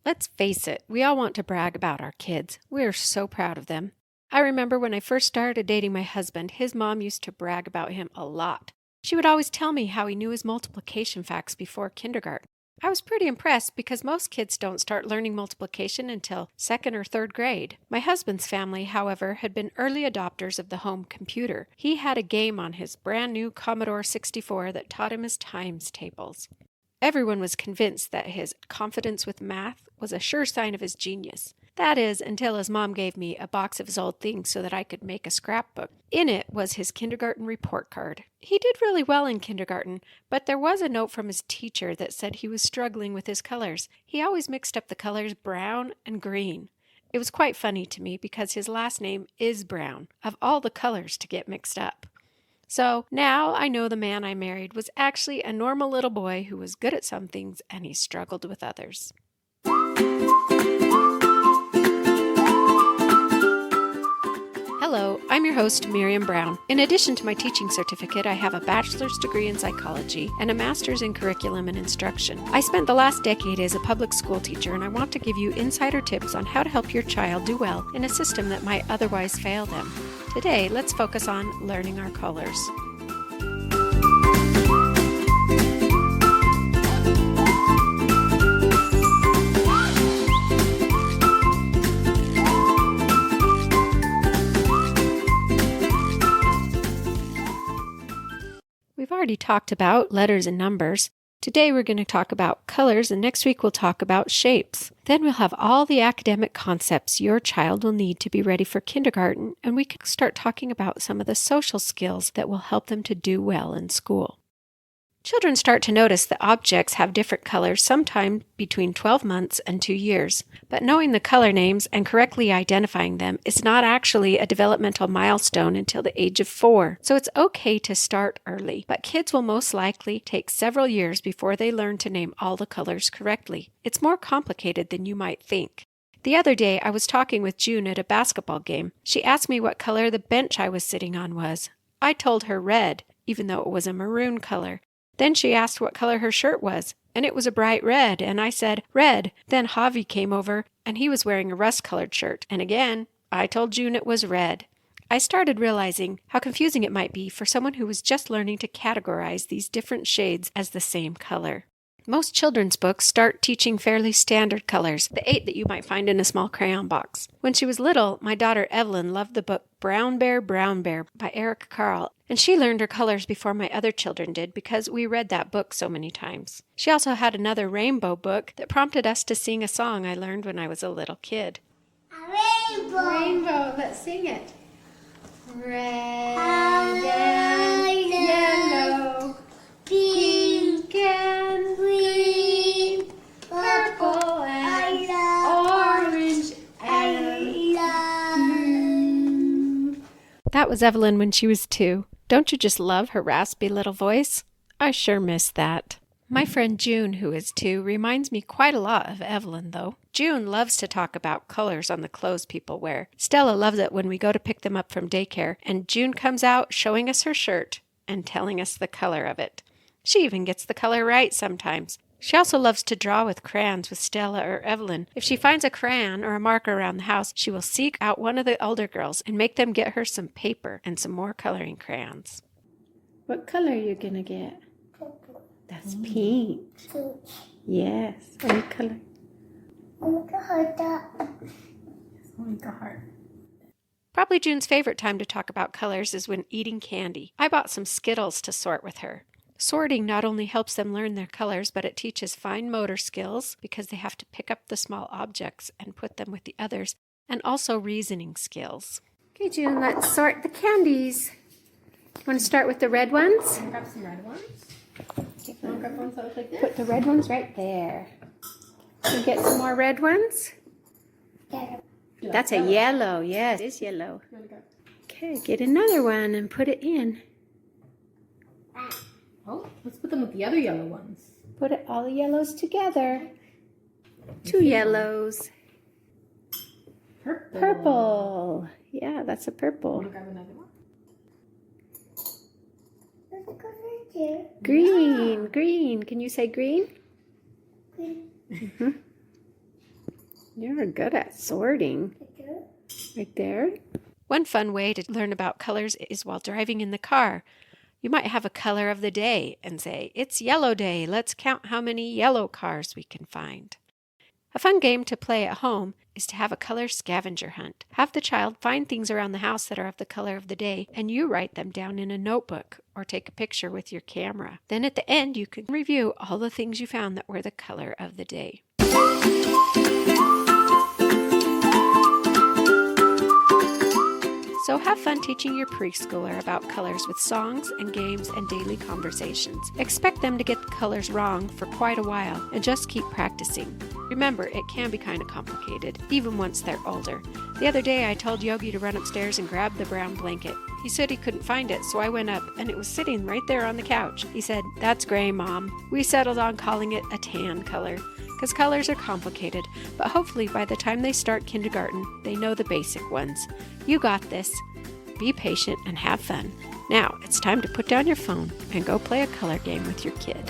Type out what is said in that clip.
Let's face it, we all want to brag about our kids. We are so proud of them. I remember when I first started dating my husband, his mom used to brag about him a lot. She would always tell me how he knew his multiplication facts before kindergarten. I was pretty impressed because most kids don't start learning multiplication until second or third grade. My husband's family, however, had been early adopters of the home computer. He had a game on his brand new Commodore 64 that taught him his times tables. Everyone was convinced that his confidence with math was a sure sign of his genius. That is, until his mom gave me a box of his old things so that I could make a scrapbook. In it was his kindergarten report card. He did really well in kindergarten, but there was a note from his teacher that said he was struggling with his colors. He always mixed up the colors brown and green. It was quite funny to me because his last name is Brown, of all the colors to get mixed up. So now I know the man I married was actually a normal little boy who was good at some things and he struggled with others. Hello, I'm your host, Miriam Brown. In addition to my teaching certificate, I have a bachelor's degree in psychology and a master's in curriculum and instruction. I spent the last decade as a public school teacher, and I want to give you insider tips on how to help your child do well in a system that might otherwise fail them. Today, let's focus on learning our colors. We've already talked about letters and numbers. Today we're going to talk about colors, and next week we'll talk about shapes. Then we'll have all the academic concepts your child will need to be ready for kindergarten, and we can start talking about some of the social skills that will help them to do well in school. Children start to notice that objects have different colors sometime between 12 months and 2 years. But knowing the color names and correctly identifying them is not actually a developmental milestone until the age of 4. So it's okay to start early, but kids will most likely take several years before they learn to name all the colors correctly. It's more complicated than you might think. The other day, I was talking with June at a basketball game. She asked me what color the bench I was sitting on was. I told her red, even though it was a maroon color. Then she asked what color her shirt was, and it was a bright red, and I said, red. Then Javi came over, and he was wearing a rust-colored shirt, and again, I told June it was red. I started realizing how confusing it might be for someone who was just learning to categorize these different shades as the same color. Most children's books start teaching fairly standard colors, the 8 that you might find in a small crayon box. When she was little, my daughter Evelyn loved the book Brown Bear, by Eric Carle, and she learned her colors before my other children did because we read that book so many times. She also had another rainbow book that prompted us to sing a song I learned when I was a little kid. A rainbow! Rainbow, let's sing it. Red and yellow, pink and green, purple and orange and blue. That was Evelyn when she was 2. Don't you just love her raspy little voice? I sure miss that. My friend June, who is 2, reminds me quite a lot of Evelyn, though. June loves to talk about colors on the clothes people wear. Stella loves it when we go to pick them up from daycare, and June comes out showing us her shirt and telling us the color of it. She even gets the color right sometimes. She also loves to draw with crayons with Stella or Evelyn. If she finds a crayon or a marker around the house, she will seek out one of the older girls and make them get her some paper and some more coloring crayons. What color are you going to get? Purple. That's pink. Pink. Yes. What color? Make a heart up. Make a heart. Probably June's favorite time to talk about colors is when eating candy. I bought some Skittles to sort with her. Sorting not only helps them learn their colors, but it teaches fine motor skills because they have to pick up the small objects and put them with the others, and also reasoning skills. Okay, June, let's sort the candies. You want to start with the red ones? Grab some red ones. Grab ones that look like this. Put the red ones right there. Can you get some more red ones? Yellow. That's a yellow. Yes, it is yellow. Okay, get another one and put it in. Oh, let's put them with the other yellow ones. Put all the yellows together. 2 yellows. Purple. Purple. Yeah, that's a purple. Want to grab another one? There's a color here. Green. Green. Can you say green? Green. You're good at sorting. Right there. One fun way to learn about colors is while driving in the car. You might have a color of the day and say, "It's yellow day. Let's count how many yellow cars we can find." A fun game to play at home is to have a color scavenger hunt. Have the child find things around the house that are of the color of the day, and you write them down in a notebook or take a picture with your camera. Then at the end, you can review all the things you found that were the color of the day. So have fun teaching your preschooler about colors with songs and games and daily conversations. Expect them to get the colors wrong for quite a while and just keep practicing. Remember, it can be kind of complicated, even once they're older. The other day I told Yogi to run upstairs and grab the brown blanket. He said he couldn't find it, so I went up and it was sitting right there on the couch. He said, "That's gray, Mom." We settled on calling it a tan color, because colors are complicated, but hopefully by the time they start kindergarten, they know the basic ones. You got this. Be patient and have fun. Now it's time to put down your phone and go play a color game with your kid.